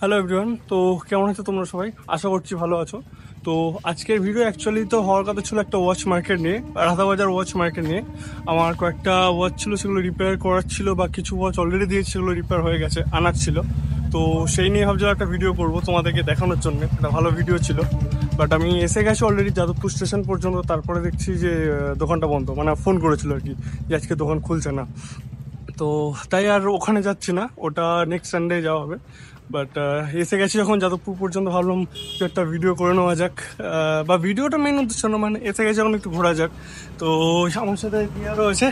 Hello everyone, তো কেমন আছো তোমরা সবাই? আশা করছি ভালো আছো। তো আজকের ভিডিও অ্যাকচুয়ালি তো হওয়ার কথা ছিল একটা ওয়াচ মার্কেট নিয়ে, রাধাবাজার ওয়াচ মার্কেট নিয়ে। আমার কয়েকটা ওয়াচ ছিল, সেগুলো রিপেয়ার করার ছিল, বা কিছু ওয়াচ অলরেডি দিয়েছে, সেগুলো রিপেয়ার হয়ে গেছে, আনার ছিল। তো সেই নিয়ে ভাবছিলাম একটা ভিডিও করবো তোমাদেরকে দেখানোর জন্য। একটা ভালো ভিডিও ছিল, বাট আমি এসে গেছি অলরেডি যাদবপুর স্টেশন পর্যন্ত। তারপরে দেখছি যে দোকানটা বন্ধ, মানে ফোন করেছিল আর কি যে আজকে দোকান খুলছে না। তো তাই আর ওখানে যাচ্ছি না, ওটা নেক্সট সানডে যাওয়া হবে। বাট এসে গেছি যখন যাদবপুর পর্যন্ত, ভাবলাম যে একটা ভিডিও করে নেওয়া যাক। বা ভিডিওটা মেন উদ্দেশ্য না, মানে এসে গেছি যখন একটু ঘোরা যাক। তো আমার সাথে দিয়া রয়েছে,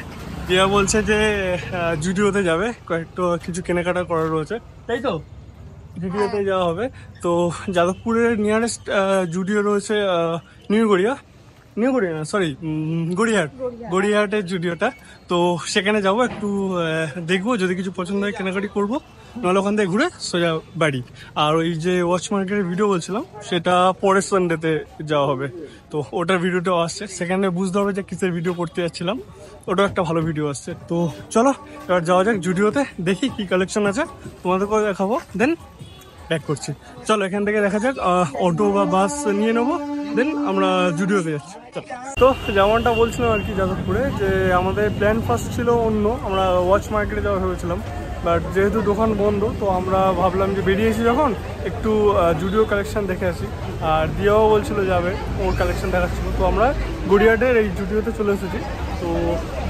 দিয়া বলছে যে জুডিওতে যাবে, কয়েকটা কিছু কেনাকাটা করার রয়েছে, তাই তো জুডিওতে যাওয়া হবে। তো যাদবপুরের নিয়ারেস্ট জুডিও রয়েছে নিউ গড়িয়া, নিউ গড়িয়া না সরি, গড়িয়াহাট, গড়িয়াহাটের জুডিওটা। তো সেখানে যাবো, একটু দেখবো, যদি কিছু পছন্দ হয় কেনাকাটি করবো, নাহলে ওখান থেকে ঘুরে সোজা বাড়ি। আর ওই যে ওয়াচ মার্কেটের ভিডিও বলছিলাম, সেটা পরের সানডেতে যাওয়া হবে। তো ওটার ভিডিওটাও আসছে, সেখানে বুঝতে হবে যে কিসের ভিডিও করতে যাচ্ছিলাম। ওটাও একটা ভালো ভিডিও আসছে। তো চলো এবার যাওয়া যাক জুডিওতে, দেখি কি কালেকশন আছে, তোমাদেরকেও দেখাবো, দেন ব্যাক করছি। চলো এখান থেকে দেখা যাক, অটো বা বাস নিয়ে নেবো, দেন আমরা জুডিওতে যাচ্ছি। তো যেমনটা বলছিলাম আর কি, যাদবপুরে যে আমাদের প্ল্যান ফার্স্ট ছিল অন্য, আমরা ওয়াচ মার্কেটে যাওয়া ভেবেছিলাম। বাট যেহেতু দোকান বন্ধ, তো আমরা ভাবলাম যে বেরিয়েছি যখন, একটু জুডিও কালেকশন দেখে আসি। আর দিয়াও বলছিল যাবে, ওর কালেকশন দেখাচ্ছিল। তো আমরা গড়িয়াহাটের এই জুডিওতে চলে এসেছি। তো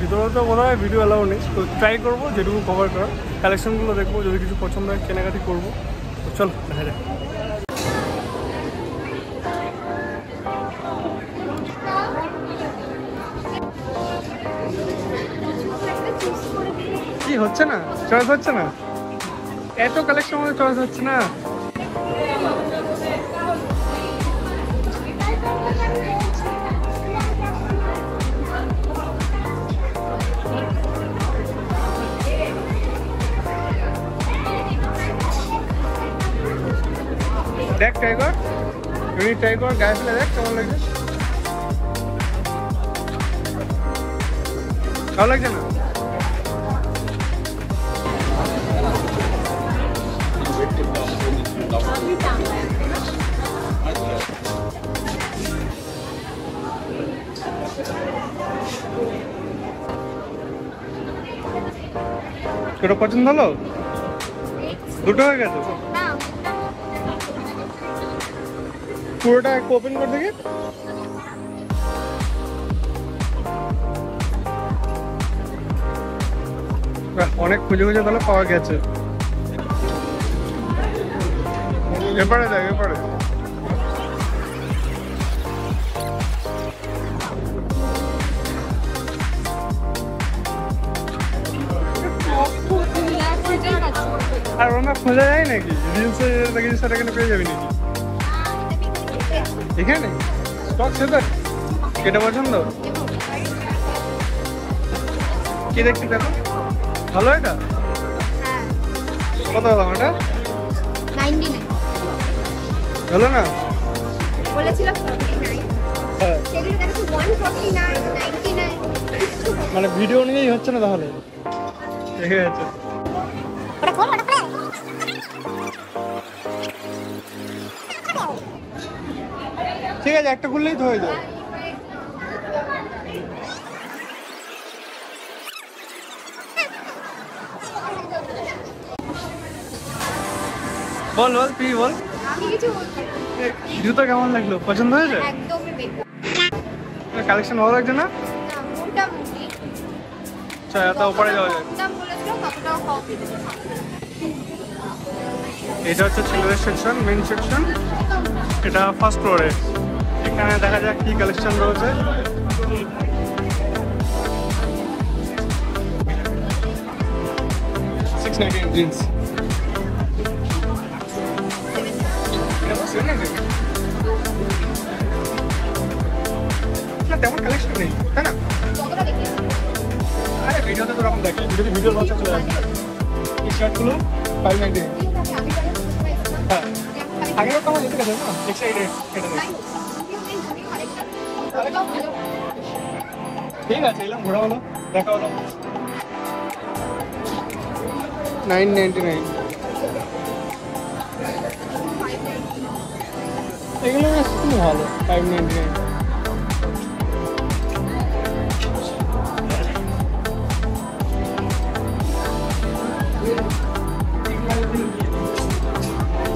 ভিতরে তো মনে হয় ভিডিও অ্যালাউ নেই, তো ট্রাই করবো যেটুকু কভার করার, কালেকশনগুলো দেখবো, যদি কিছু পছন্দ হয় কেনাকাটি করবো। চল দেখা যাক। কি হচ্ছে না, চয়েস হচ্ছে না, এত কালেকশন মধ্যে চয়েস হচ্ছে না। দেখ ট্রাই কর, ইউনিট ট্রাই কর, গায়ে ফেলে দেখ কেমন লাগছে। ভালো লাগছে না? তোটা পছন্দ হলো? দুটো হয়ে গেছে, পুরোটা একটু ওপেন করে দেখি। অনেক খুঁজে খুঁজে তাহলে পাওয়া গেছে। এপারে দেখ, এপারে আর ওনা খোঁজা যায় নাকি? রিলসে দেখি সেটা এখানে পেয়ে যাবি নাকি? এখানে স্টক সেটা কেটে পছন্দ কি দেখছি দেখো, ভালো এটা। কত দাম এটা? 99 ভালো না? বলেছিলাম 49, হ্যাঁ, সেগুলো দেখো 149 99। মানে ভিডিও নিয়েই হচ্ছে না তাহলে, দেখে যাচ্ছে। ঠিক আছে, একটা খুললেই তো হয়ে যায়। বল বল, তুই বল। আমি কিছু বলছি না, জুতো কেমন লাগলো, পছন্দ হয়েছে? একদমই বেকার। কালেকশন ভালো লাগছে না? না, মোটামুটি আচ্ছা, তা উপরে যাওয়া যায়। দাম বলেছিলাম ততটাও কম দিতে। এটা হচ্ছে ছেলেদের সেকশন, মেন সেকশন। এটা ফার্স্ট ফ্লোরে। এখানে দেখা যাক কি কালেকশন রয়েছে। জিন্স না, তেমন কালেকশন নেই, তাই না? কতটা দেখি আরে ভিডিওতে তো রকম দেখে, যদি ভিডিওর বাচ্চা চলে আসে। এই শার্টগুলো 590। হ্যাঁ, আগের তো আমার যেতে গেছে না, এক্সাইটেড এটা দেখে। ঠিক আছে, এলাম, ঘোরা হলো, দেখা হলো। 999 এগুলো বেশ খুব ভালো 599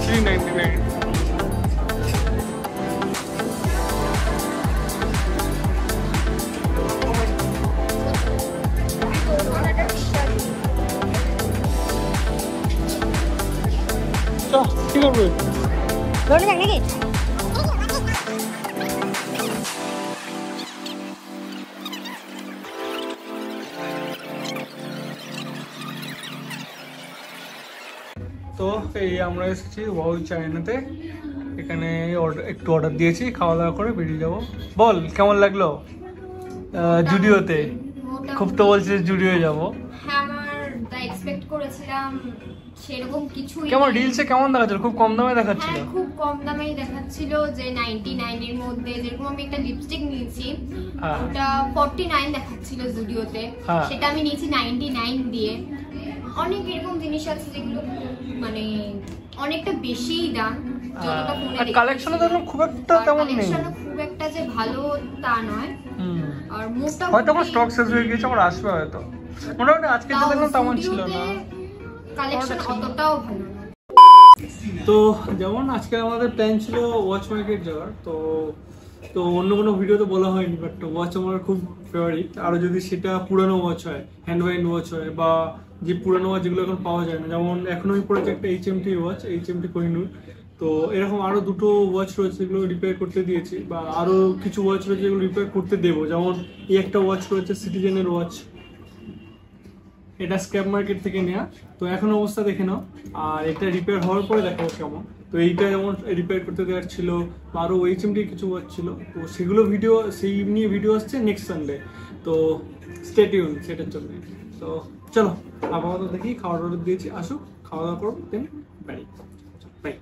399 কি করবে ধরে যাক নাকি তো এই আমরা এসেছি ওয়াও চায়নাতে। এখানে একটু অর্ডার দিয়েছি, খাওয়া দাওয়া করে বেরিয়ে যাবো। বল কেমন লাগলো জুডিওতে? খুব তো বলছিস জুডিও যাবো। হ্যাঁ, আমার যা এক্সপেক্ট করেছিলাম সেরকম কিছুই কেমন নেই। রিলসে কেমন দেখাচ্ছিল? খুব কম দামে দেখাচ্ছিল। হ্যাঁ, খুব কম দামেই দেখাচ্ছিল যে 99 এর মধ্যে। যেরকম আমি একটা লিপস্টিক নিয়েছি, হ্যাঁ। ওটা 49 দেখাচ্ছিল জুডিওতে, হ্যাঁ। সেটা আমি নিয়েছি 99 দিয়ে। অনেক এরকম জিনিস আছে যেগুলো মানে অনেকটা বেশিই দাম। যতটা ফোনে আর কালেকশনও দেখলাম খুব একটা তেমন নেই। কালেকশনও খুব একটা যে ভালো তা নয়। আর মোটামুটি হয়তো আমার স্টক শেষ হয়ে গিয়েছে, আমার আসবে হয়তো। মোটামুটি আজকে যে দেখলাম তেমন ছিল না। কালেকশন অতটাও ভালো না। তো যেমন আজকে আমাদের প্ল্যান ছিল ওয়াচ মার্কেট যাওয়ার। তো অন্য কোনো ভিডিওতে বলা হয়নি, বাট ওয়াচ আমার খুব ফেভারিট। আরও যদি সেটা পুরানো ওয়াচ হয়, হ্যান্ড ওয়াইন্ড ওয়াচ হয়, বা যে পুরানো ওয়াচ যেগুলো এখন পাওয়া যায় না, যেমন এখন আমি পড়েছি একটা HMT ওয়াচ, HMT কোহিনূর। তো এরকম আরও দুটো ওয়াচ রয়েছে যেগুলো রিপেয়ার করতে দিয়েছি, বা আরও কিছু ওয়াচ রয়েছে যেগুলো রিপেয়ার করতে দেবো। যেমন এই একটা ওয়াচ রয়েছে সিটিজেনের ওয়াচ, এটা স্ক্র্যাপ মার্কেট থেকে নেওয়া। তো এখন অবস্থা দেখে নাও, আর এটা রিপেয়ার হওয়ার পরে দেখাবো কেমন। তো এইটা যেমন রিপেয়ার করতে দেওয়ার ছিল, আরও HMT কিছু ওয়াচ ছিল। তো সেগুলো ভিডিও, সেই নিয়ে ভিডিও আসছে নেক্সট সানডে। তো স্টে টিউন সেটার জন্য। তো চলো আপাতত দেখি, খাওয়ার অর্ডার দিয়েছি, আসুক, খাওয়া দাওয়া করবো, দেন বাই বাই।